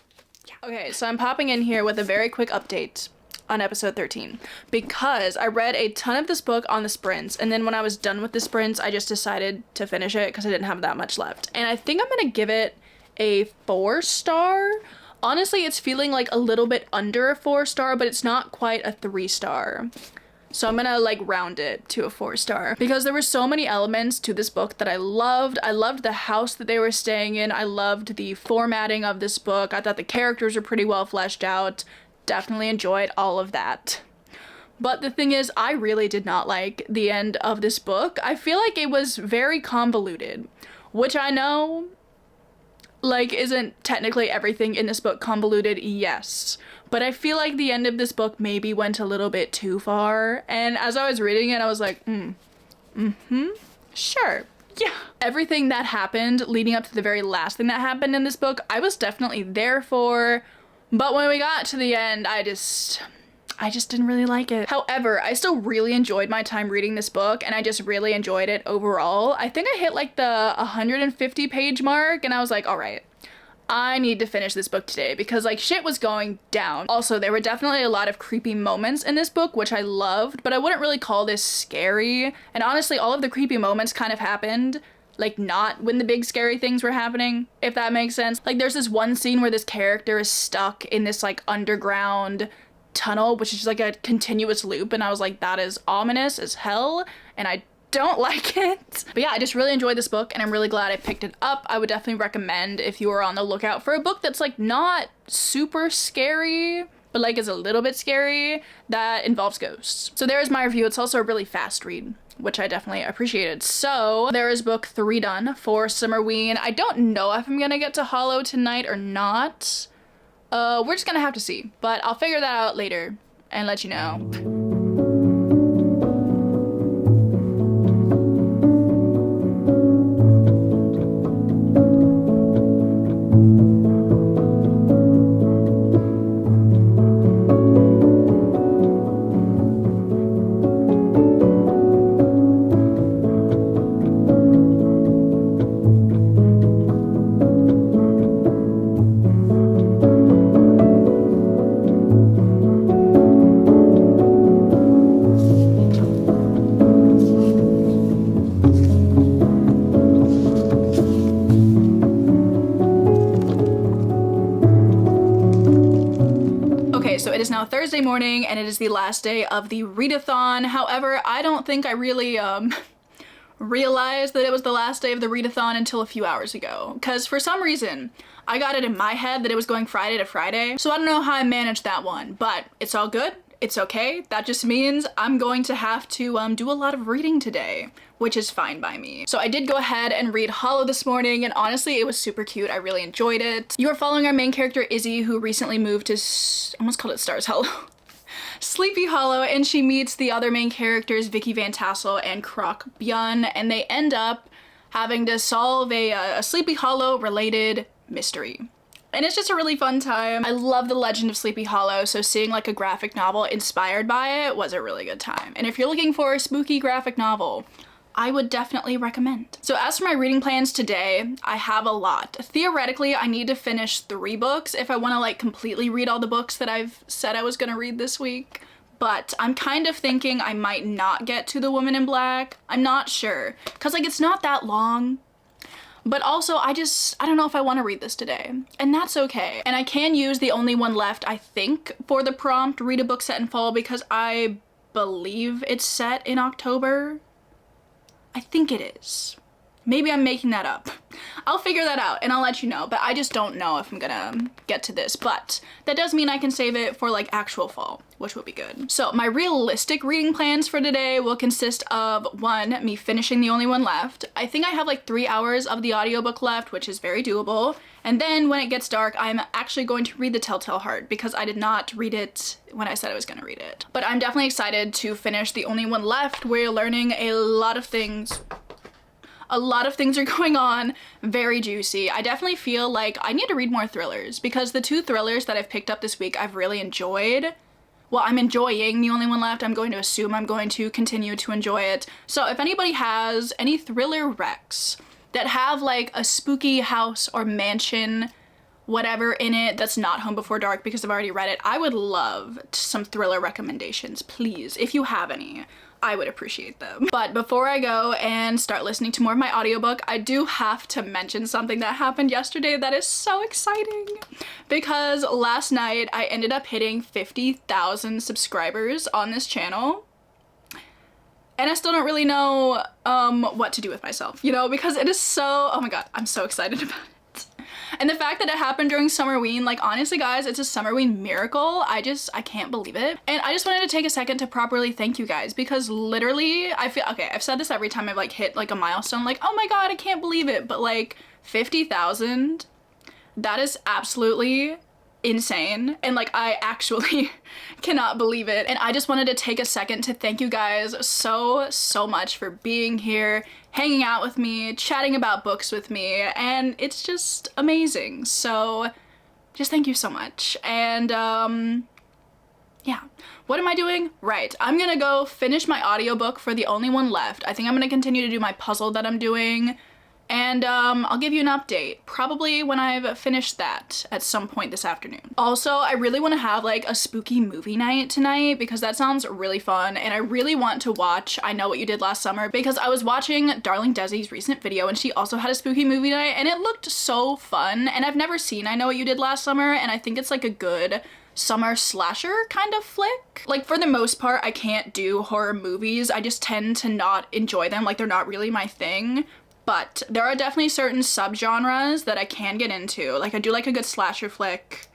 Yeah. Okay, so I'm popping in here with a very quick update on episode 13 because I read a ton of this book on the sprints, and then when I was done with the sprints, I just decided to finish it because I didn't have that much left, and I think I'm gonna give it a 4-star. Honestly, it's feeling like a little bit under a 4-star, but it's not quite a 3-star. So I'm gonna like round it to a 4-star because there were so many elements to this book that I loved. I loved the house that they were staying in. I loved the formatting of this book. I thought the characters were pretty well fleshed out. Definitely enjoyed all of that. But the thing is, I really did not like the end of this book. I feel like it was very convoluted, which I know, like, isn't technically everything in this book convoluted, yes. But I feel like the end of this book maybe went a little bit too far. And as I was reading it, I was like, sure. Yeah. Everything that happened leading up to the very last thing that happened in this book, I was definitely there for. But when we got to the end, I just didn't really like it. However, I still really enjoyed my time reading this book, and I just really enjoyed it overall. I think I hit like the 150 page mark, and I was like, all right, I need to finish this book today because like shit was going down. Also, there were definitely a lot of creepy moments in this book, which I loved, but I wouldn't really call this scary. And honestly, all of the creepy moments kind of happened like not when the big scary things were happening, if that makes sense. Like there's this one scene where this character is stuck in this like underground tunnel, which is just like a continuous loop, and I was like, that is ominous as hell, and I don't like it. But yeah, I just really enjoyed this book, and I'm really glad I picked it up. I would definitely recommend if you are on the lookout for a book that's like not super scary, but like is a little bit scary, that involves ghosts. So there is my review. It's also a really fast read, which I definitely appreciated. So there is book 3 done for Summerween. I don't know if I'm gonna get to Hollow tonight or not. We're just gonna have to see, but I'll figure that out later and let you know. So it is now Thursday morning and it is the last day of the readathon. However, I don't think I really realized that it was the last day of the readathon until a few hours ago, because for some reason I got it in my head that it was going Friday to Friday. So I don't know how I managed that one, but it's all good. It's okay. That just means I'm going to have to do a lot of reading today, which is fine by me. So I did go ahead and read Hollow this morning, and honestly, it was super cute. I really enjoyed it. You are following our main character, Izzy, who recently moved to, I almost called it Stars Hollow. Sleepy Hollow, and she meets the other main characters, Vicky Van Tassel and Croc Byun, and they end up having to solve a Sleepy Hollow related mystery. And it's just a really fun time. I love the legend of Sleepy Hollow, so seeing like a graphic novel inspired by it was a really good time. And if you're looking for a spooky graphic novel, I would definitely recommend. So as for my reading plans today, I have a lot. Theoretically, I need to finish 3 books if I want to like completely read all the books that I've said I was gonna read this week. But I'm kind of thinking I might not get to The Woman in Black. I'm not sure, because like it's not that long. But also, I don't know if I want to read this today, and that's okay. And I can use The Only One Left, I think, for the prompt, read a book set in fall, because I believe it's set in October. I think it is. Maybe I'm making that up. I'll figure that out and I'll let you know, but I just don't know if I'm gonna get to this. But that does mean I can save it for like actual fall, which would be good. So my realistic reading plans for today will consist of 1, me finishing The Only One Left. I think I have like 3 hours of the audiobook left, which is very doable. And then when it gets dark, I'm actually going to read The Telltale Heart because I did not read it when I said I was gonna read it. But I'm definitely excited to finish The Only One Left. We're learning a lot of things. A lot of things are going on, very juicy. I definitely feel like I need to read more thrillers because the 2 thrillers that I've picked up this week I've really enjoyed. Well, I'm enjoying The Only One Left. I'm going to assume I'm going to continue to enjoy it. So if anybody has any thriller recs that have like a spooky house or mansion, whatever in it that's not Home Before Dark because I've already read it, I would love some thriller recommendations, please. If you have any, I would appreciate them. But before I go and start listening to more of my audiobook, I do have to mention something that happened yesterday that is so exciting. Because last night I ended up hitting 50,000 subscribers on this channel. and I still don't really know what to do with myself, you know, because it is so, oh my god, I'm so excited about it. And the fact that it happened during Summerween, like honestly guys, it's a Summerween miracle. I can't believe it. And I just wanted to take a second to properly thank you guys, because literally I feel, okay, I've said this every time I've like hit like a milestone, like, oh my god, I can't believe it. But like 50,000, that is absolutely insane, and like I actually cannot believe it. And I just wanted to take a second to thank you guys so much for being here, hanging out with me, chatting about books with me, and it's just amazing. So just thank you so much. And yeah, what am I doing? Right, I'm gonna go finish my audiobook for The Only One Left. I think I'm gonna continue to do my puzzle that I'm doing, and I'll give you an update probably when I've finished that at some point this afternoon. Also, I really want to have like a spooky movie night tonight, because that sounds really fun, and I really want to watch I Know What You Did Last Summer, because I was watching Darling Desi's recent video and she also had a spooky movie night and it looked so fun. And I've never seen I Know What You Did Last Summer, and I think it's like a good summer slasher kind of flick. Like for the most part, I can't do horror movies. I just tend to not enjoy them, like they're not really my thing. But there are definitely certain subgenres that I can get into. Like I do like a good slasher flick.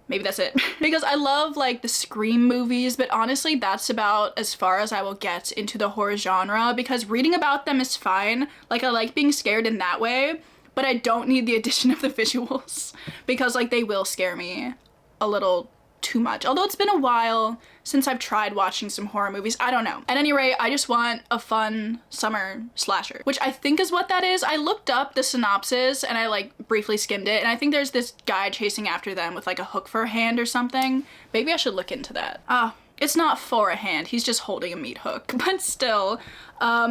Maybe that's it. Because I love like the Scream movies, but honestly that's about as far as I will get into the horror genre, because reading about them is fine. Like I like being scared in that way, but I don't need the addition of the visuals, because like they will scare me a little too much. Although it's been a while since I've tried watching some horror movies. I don't know. At any rate, I just want a fun summer slasher, which I think is what that is. I looked up the synopsis and I like briefly skimmed it, and I think there's this guy chasing after them with like a hook for a hand or something. Maybe I should look into that. It's not for a hand, he's just holding a meat hook, but still, I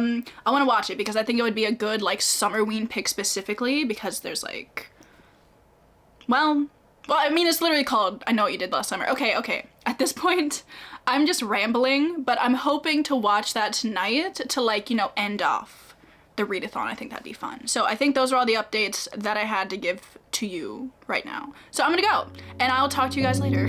want to watch it because I think it would be a good like Summerween pick specifically, because there's like, well, I mean, it's literally called I Know What You Did Last Summer. Okay. At this point, I'm just rambling, but I'm hoping to watch that tonight to like, you know, end off the readathon. I think that'd be fun. So I think those are all the updates that I had to give to you right now. So I'm gonna go, and I'll talk to you guys later.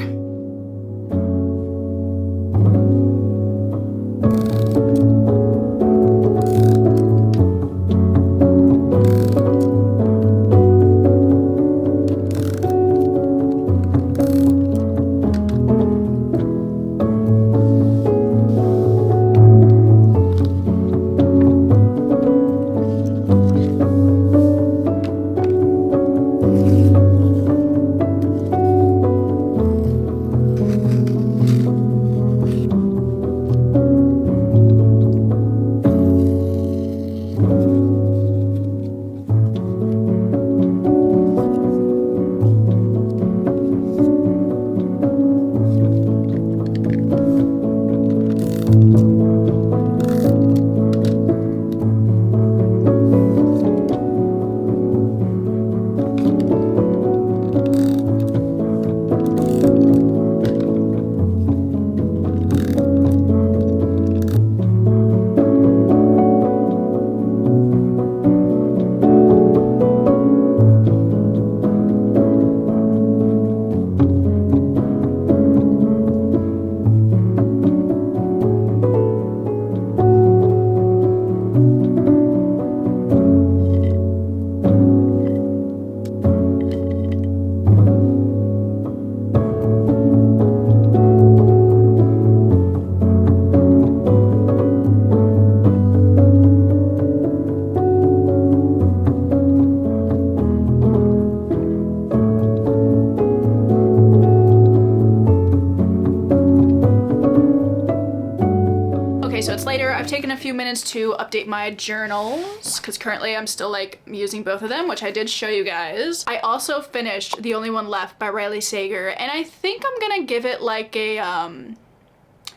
I've taken a few minutes to update my journals, because currently I'm still like using both of them, which I did show you guys. I also finished The Only One Left by Riley Sager, and I think I'm gonna give it like a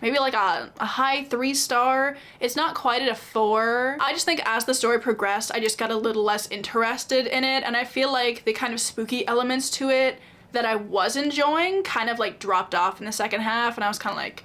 maybe like a high 3-star. It's not quite at a 4. I just think as the story progressed, I just got a little less interested in it, and I feel like the kind of spooky elements to it that I was enjoying kind of like dropped off in the second half, and I was kind of like,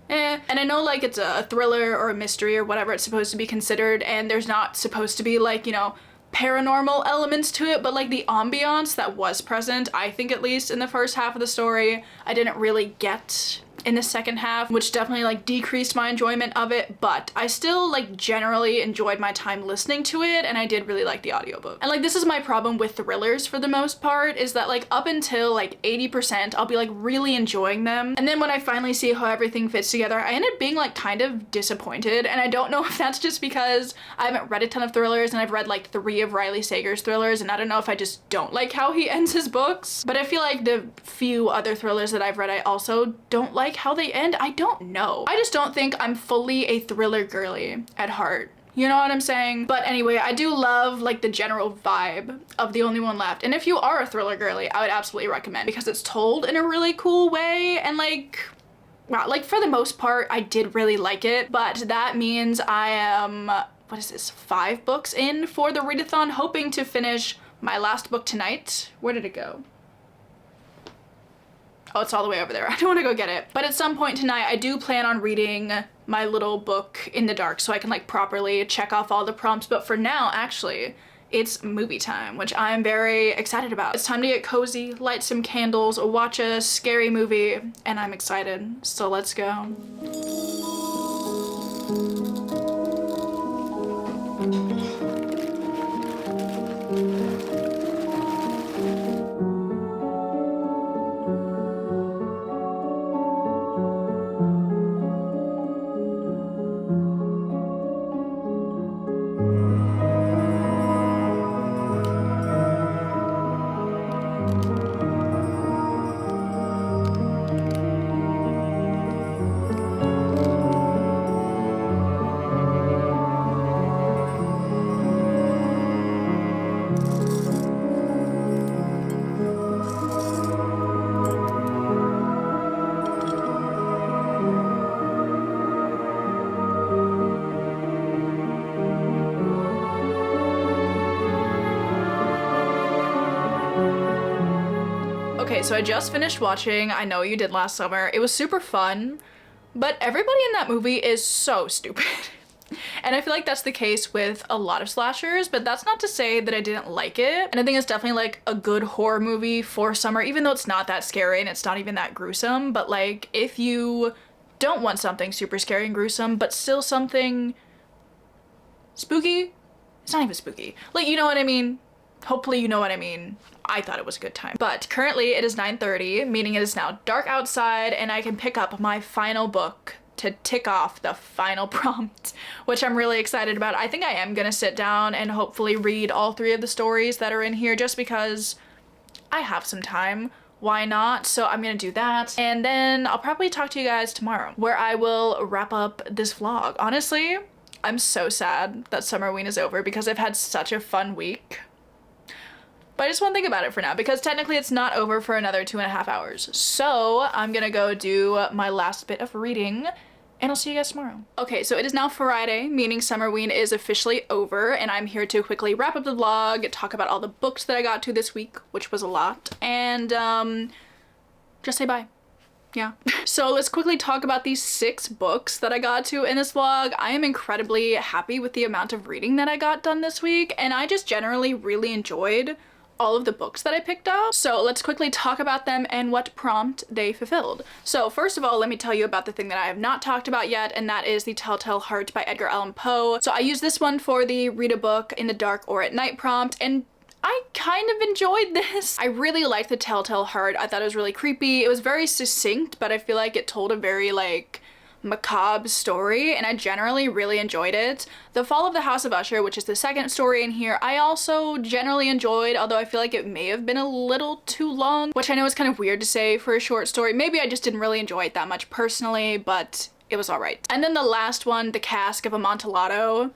And I know like it's a thriller or a mystery or whatever it's supposed to be considered, and there's not supposed to be like, you know, paranormal elements to it, but like the ambiance that was present, I think at least in the first half of the story, I didn't really get in the second half, which definitely like decreased my enjoyment of it, but I still like generally enjoyed my time listening to it, and I did really like the audiobook. And like this is my problem with thrillers for the most part, is that like up until like 80% I'll be like really enjoying them, and then when I finally see how everything fits together, I end up being like kind of disappointed. And I don't know if that's just because I haven't read a ton of thrillers, and I've read like 3 of Riley Sager's thrillers, and I don't know if I just don't like how he ends his books. But I feel like the few other thrillers that I've read I also don't like how they end. I don't know. I just don't think I'm fully a thriller girly at heart. You know what I'm saying? But anyway, I do love like the general vibe of The Only One Left. And if you are a thriller girly, I would absolutely recommend, because it's told in a really cool way, and like, wow, like for the most part, I did really like it. But that means I am, what is this, 5 books in for the readathon, hoping to finish my last book tonight. Where did it go? Oh, it's all the way over there. I don't want to go get it. But at some point tonight, I do plan on reading my little book in the dark so I can like properly check off all the prompts. But for now, actually, it's movie time, which I'm very excited about. It's time to get cozy, light some candles, watch a scary movie, and I'm excited. So let's go. Okay, so I just finished watching I Know You Did Last Summer. It was super fun, but everybody in that movie is so stupid. And I feel like that's the case with a lot of slashers, but that's not to say that I didn't like it. And I think it's definitely like a good horror movie for summer, even though it's not that scary and it's not even that gruesome. But like, if you don't want something super scary and gruesome, but still something spooky, it's not even spooky. Like, you know what I mean? Hopefully you know what I mean. I thought it was a good time. But currently it is 9:30, meaning it is now dark outside, and I can pick up my final book to tick off the final prompt, which I'm really excited about. I think I am gonna sit down and hopefully read all 3 of the stories that are in here, just because I have some time. Why not? So I'm gonna do that, and then I'll probably talk to you guys tomorrow, where I will wrap up this vlog. Honestly, I'm so sad that Summerween is over, because I've had such a fun week. But I just won't think about it for now, because technically it's not over for another 2.5 hours. So I'm gonna go do my last bit of reading, and I'll see you guys tomorrow. Okay, so it is now Friday, meaning Summerween is officially over, and I'm here to quickly wrap up the vlog, talk about all the books that I got to this week, which was a lot, and just say bye. Yeah. So let's quickly talk about these 6 books that I got to in this vlog. I am incredibly happy with the amount of reading that I got done this week, and I just generally really enjoyed all of the books that I picked up. So let's quickly talk about them and what prompt they fulfilled. So first of all, let me tell you about the thing that I have not talked about yet, and that is The Telltale Heart by Edgar Allan Poe. So I used this one for the read a book in the dark or at night prompt, and I kind of enjoyed this. I really liked The Telltale Heart. I thought it was really creepy. It was very succinct, but I feel like it told a very like macabre story, and I generally really enjoyed it. The Fall of the House of Usher, which is the second story in here, I also generally enjoyed, although I feel like it may have been a little too long, which I know is kind of weird to say for a short story. Maybe I just didn't really enjoy it that much personally, but it was alright. And then the last one, The Cask of Amontillado.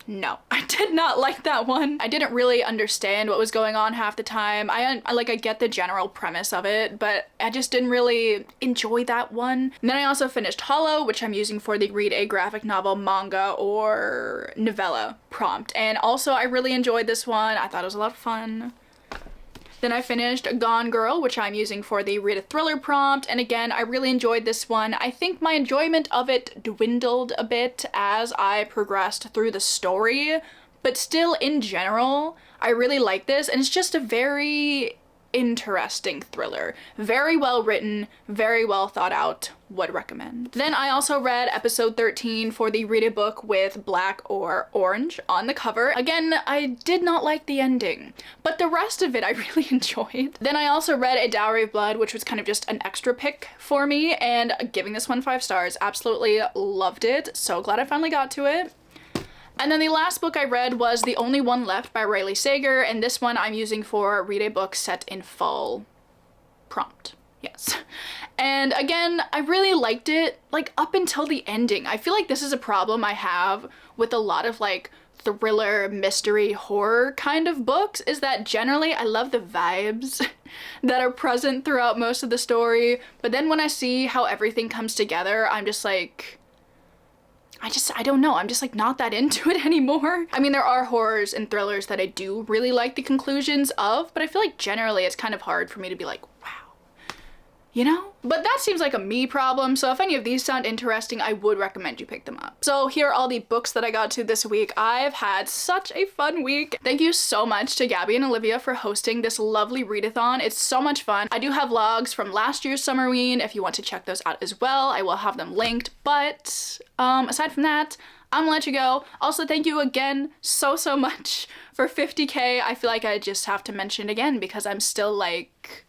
No, I did not like that one. I didn't really understand what was going on half the time. I get the general premise of it, but I just didn't really enjoy that one. And then I also finished Hollow, which I'm using for the read a graphic novel, manga, or novella prompt. And also I really enjoyed this one. I thought it was a lot of fun. Then I finished Gone Girl, which I'm using for the read a thriller prompt, and again, I really enjoyed this one. I think my enjoyment of it dwindled a bit as I progressed through the story, but still in general, I really like this, and it's just a very interesting thriller. Very well written, very well thought out, would recommend. Then I also read episode 13 for the Read a Book with black or orange on the cover. Again, I did not like the ending, but the rest of it I really enjoyed. Then I also read A Dowry of Blood, which was kind of just an extra pick for me, and giving this one 5 stars. Absolutely loved it. So glad I finally got to it. And then the last book I read was The Only One Left by Riley Sager, and this one I'm using for Read a Book Set in Fall prompt. Yes. And again, I really liked it, like, up until the ending. I feel like this is a problem I have with a lot of, like, thriller, mystery, horror kind of books, is that generally I love the vibes that are present throughout most of the story, but then when I see how everything comes together, I'm just like, I don't know, I'm just like not that into it anymore. I mean, there are horrors and thrillers that I do really like the conclusions of, but I feel like generally it's kind of hard for me to be like, wow, you know? But that seems like a me problem, so if any of these sound interesting, I would recommend you pick them up. So here are all the books that I got to this week. I've had such a fun week. Thank you so much to Gabby and Olivia for hosting this lovely readathon. It's so much fun. I do have vlogs from last year's Summerween if you want to check those out as well. I will have them linked, but aside from that, I'm gonna let you go. Also, thank you again so much for 50K. I feel like I just have to mention it again because I'm still like,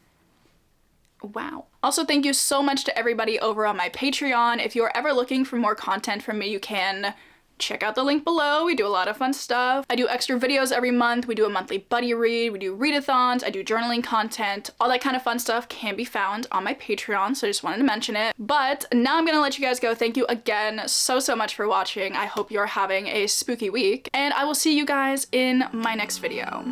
wow. Also, thank you so much to everybody over on my Patreon. If you're ever looking for more content from me, you can check out the link below. We do a lot of fun stuff. I do extra videos every month. We do a monthly buddy read. We do readathons. I do journaling content. All that kind of fun stuff can be found on my Patreon, so I just wanted to mention it. But now I'm gonna let you guys go. Thank you again so much for watching. I hope you're having a spooky week, and I will see you guys in my next video.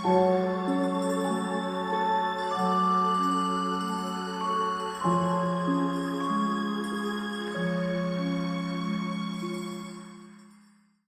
Bye.